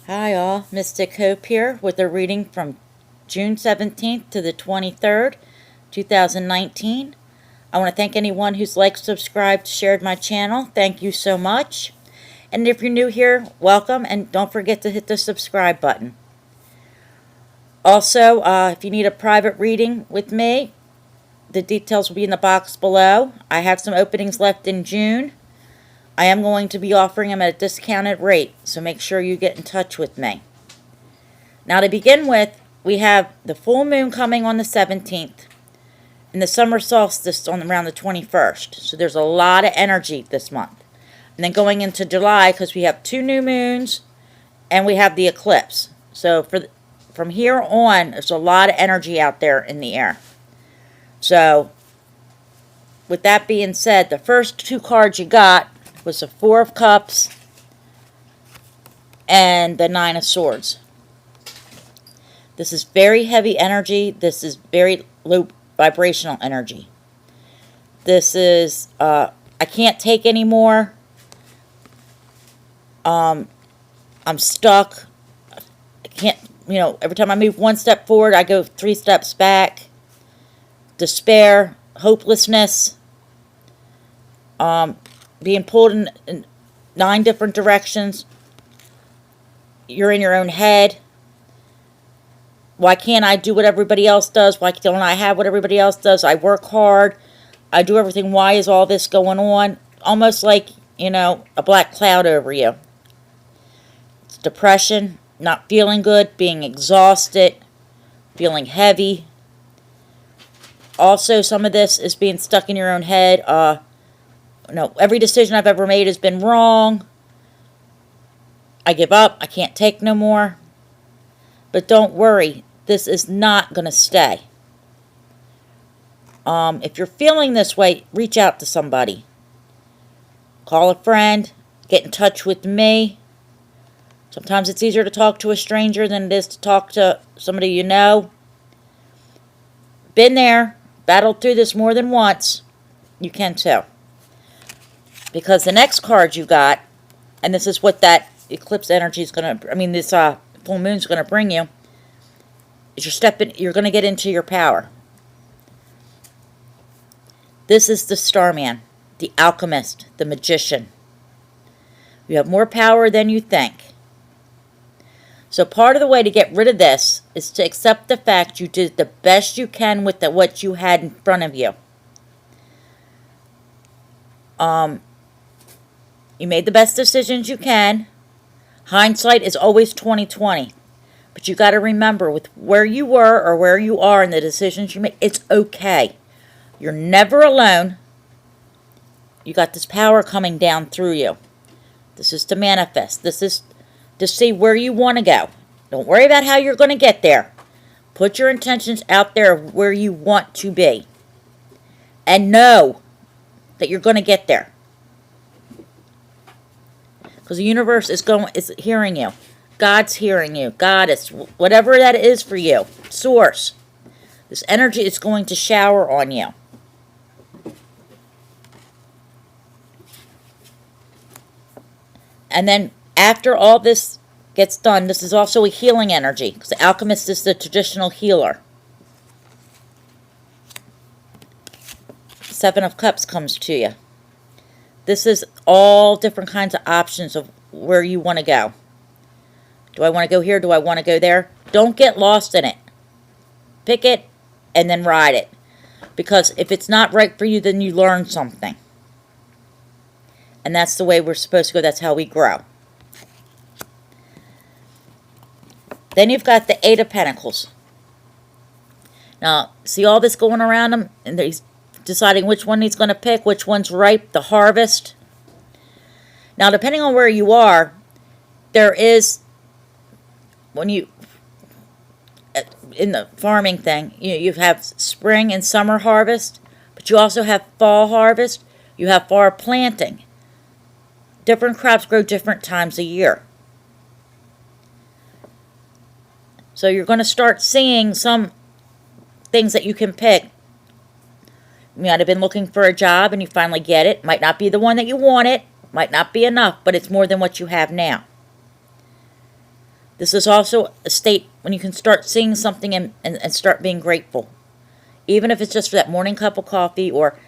Hi all, Mystic Hope here with a reading from June 17th to the 23rd, 2019. I want to thank anyone who's liked, subscribed, shared my channel. Thank you so much. And if you're new here, welcome, and don't forget to hit the subscribe button. Also, if you need a private reading with me, the details will be in the box below. I have some openings left in June. I am going to be offering them at a discounted rate, so make sure you get in touch with me. Now to begin with, we have the full moon coming on the 17th and the summer solstice on around the 21st. So there's a lot of energy this month. And then going into July, because we have 2 new moons and we have the eclipse. So from here on, there's a lot of energy out there in the air. So with that being said, the first 2 cards you got was the 4 of Cups and the 9 of Swords. This is very heavy energy. This is very low vibrational energy. This is, I can't take anymore. I'm stuck. I can't, every time I move 1 step forward, I go 3 steps back. Despair, hopelessness, being pulled in 9 different directions. You're in your own head. Why can't I do what everybody else does? Why don't I have what everybody else does? I work hard. I do everything. Why is all this going on? Almost like, a black cloud over you. It's depression, not feeling good, being exhausted, feeling heavy. Also, some of this is being stuck in your own head. Every decision I've ever made has been wrong. I give up. I can't take no more. But don't worry. This is not going to stay. If you're feeling this way, reach out to somebody. Call a friend. Get in touch with me. Sometimes it's easier to talk to a stranger than it is to talk to somebody you know. Been there. Battled through this more than once. You can too. Because the next card you got, and this is what that eclipse energy is going to, this full moon is going to bring you, is you're going to get into your power. This is the Starman, the Alchemist, the Magician. You have more power than you think. So part of the way to get rid of this is to accept the fact you did the best you can with what you had in front of you. You made the best decisions you can. Hindsight is always 20/20. But you got to remember, with where you were or where you are and the decisions you made, it's okay. You're never alone. You got this power coming down through you. This is to manifest. This is to see where you want to go. Don't worry about how you're going to get there. Put your intentions out there of where you want to be. And know that you're going to get there. Because the universe is hearing you. God's hearing you. Goddess, whatever that is for you. Source. This energy is going to shower on you. And then after all this gets done, this is also a healing energy. Because the alchemist is the traditional healer. 7 of Cups comes to you. This is all different kinds of options of where you want to go. Do I want to go here? Do I want to go there? Don't get lost in it. Pick it and then ride it. Because if it's not right for you, then you learn something. And that's the way we're supposed to go. That's how we grow. Then you've got the 8 of Pentacles. Now, see all this going around him? And he's deciding which one he's going to pick, which one's ripe, the harvest. Now, depending on where you are, there is, when you, in the farming thing, you have spring and summer harvest, but you also have fall harvest. You have fall planting. Different crops grow different times a year. So you're going to start seeing some things that you can pick. You might have been looking for a job and you finally get it. Might not be the one that you wanted. Might not be enough, but it's more than what you have now. This is also a state when you can start seeing something and start being grateful. Even if it's just for that morning cup of coffee, or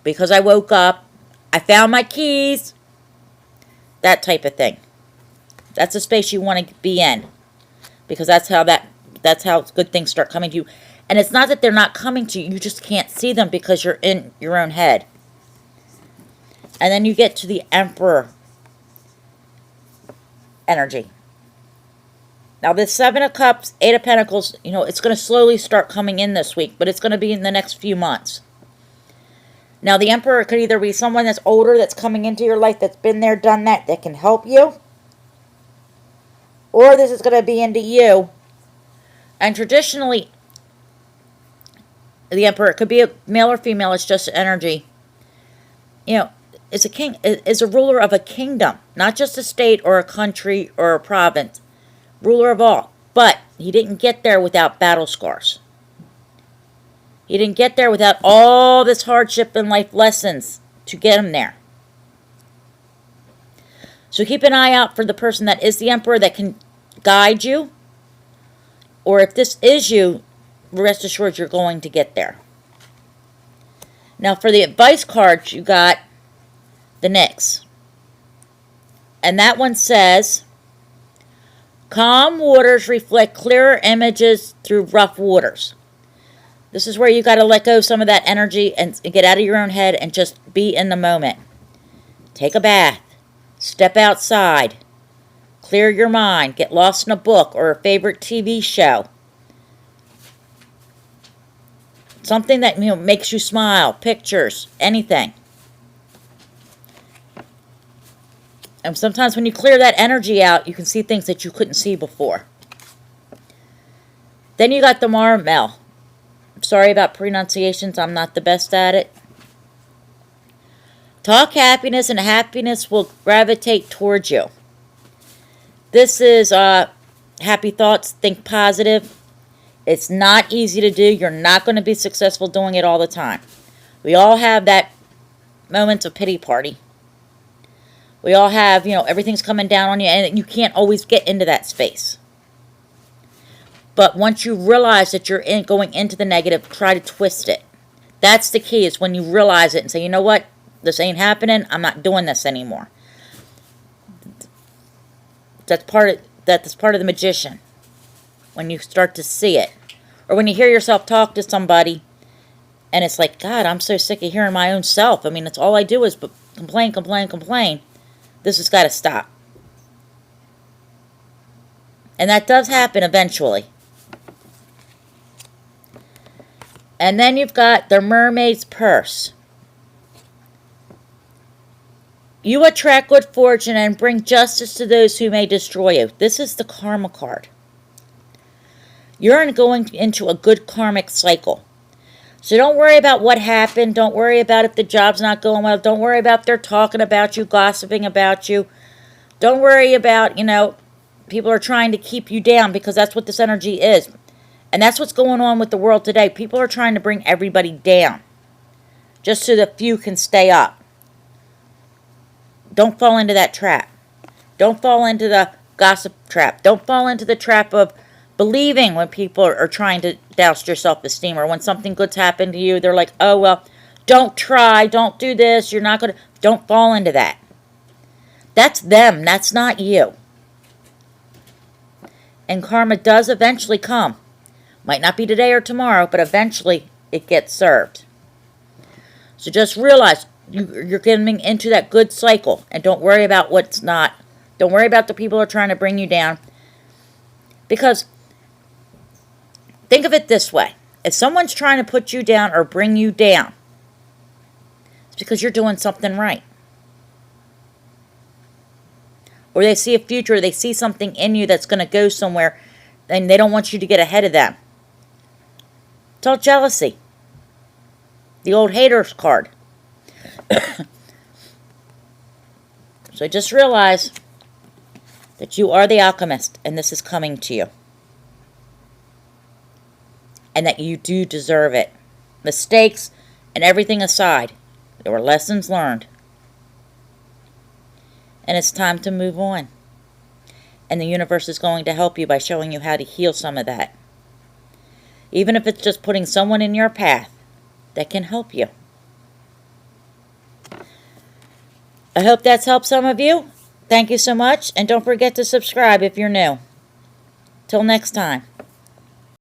because I woke up, I found my keys, that type of thing. That's a space you want to be in, because that's how good things start coming to you. And it's not that they're not coming to you, you just can't see them because you're in your own head. And then you get to the Emperor energy. Now this Seven of Cups, Eight of Pentacles, it's going to slowly start coming in this week, but it's going to be in the next few months. Now the Emperor could either be someone that's older, that's coming into your life, that's been there, done that can help you. Or this is going to be into you. And traditionally, the Emperor, it could be a male or female, it's just energy. Is a king, is a ruler of a kingdom, not just a state or a country or a province. Ruler of all. But he didn't get there without battle scars. He didn't get there without all this hardship and life lessons to get him there. So keep an eye out for the person that is the Emperor that can guide you. Or if this is you, rest assured you're going to get there. Now for the advice cards, you got the Nyx. And that one says, calm waters reflect clearer images through rough waters. This is where you got to let go of some of that energy and get out of your own head and just be in the moment. Take a bath. Step outside. Clear your mind. Get lost in a book or a favorite TV show. Something that makes you smile. Pictures. Anything. And sometimes when you clear that energy out, you can see things that you couldn't see before. Then you got the Marmel. Sorry about pronunciations. I'm not the best at it. Talk happiness, and happiness will gravitate towards you. This is happy thoughts. Think positive. It's not easy to do. You're not going to be successful doing it all the time. We all have that moment of pity party. We all have, everything's coming down on you, and you can't always get into that space. But once you realize that you're going into the negative, try to twist it. That's the key, is when you realize it and say, you know what? This ain't happening. I'm not doing this anymore. That's part of the magician. When you start to see it. Or when you hear yourself talk to somebody, and it's like, God, I'm so sick of hearing my own self. It's all I do is complain, complain, complain. This has got to stop. And that does happen eventually. And then you've got the Mermaid's Purse. You attract good fortune and bring justice to those who may destroy you. This is the Karma card. You're going into a good karmic cycle. So don't worry about what happened. Don't worry about if the job's not going well. Don't worry about they're talking about you, gossiping about you. Don't worry about, people are trying to keep you down, because that's what this energy is. And that's what's going on with the world today. People are trying to bring everybody down, just so the few can stay up. Don't fall into that trap. Don't fall into the gossip trap. Don't fall into the trap of believing when people are trying to douse your self-esteem, or when something good's happened to you, they're like, oh, well, don't try, don't do this, you're not going to. Don't fall into that. That's them. That's not you. And karma does eventually come. Might not be today or tomorrow, but eventually it gets served. So just realize you're getting into that good cycle, and don't worry about what's not. Don't worry about the people who are trying to bring you down. Because think of it this way. If someone's trying to put you down or bring you down, it's because you're doing something right. Or they see a future, they see something in you that's going to go somewhere, and they don't want you to get ahead of them. It's all jealousy. The old haters card. So just realize that you are the alchemist, and this is coming to you. And that you do deserve it. Mistakes and everything aside, there were lessons learned. And it's time to move on. and the universe is going to help you by showing you how to heal some of that. Even if it's just putting someone in your path that can help you. I hope that's helped some of you. Thank you so much, and don't forget to subscribe if you're new. Till next time.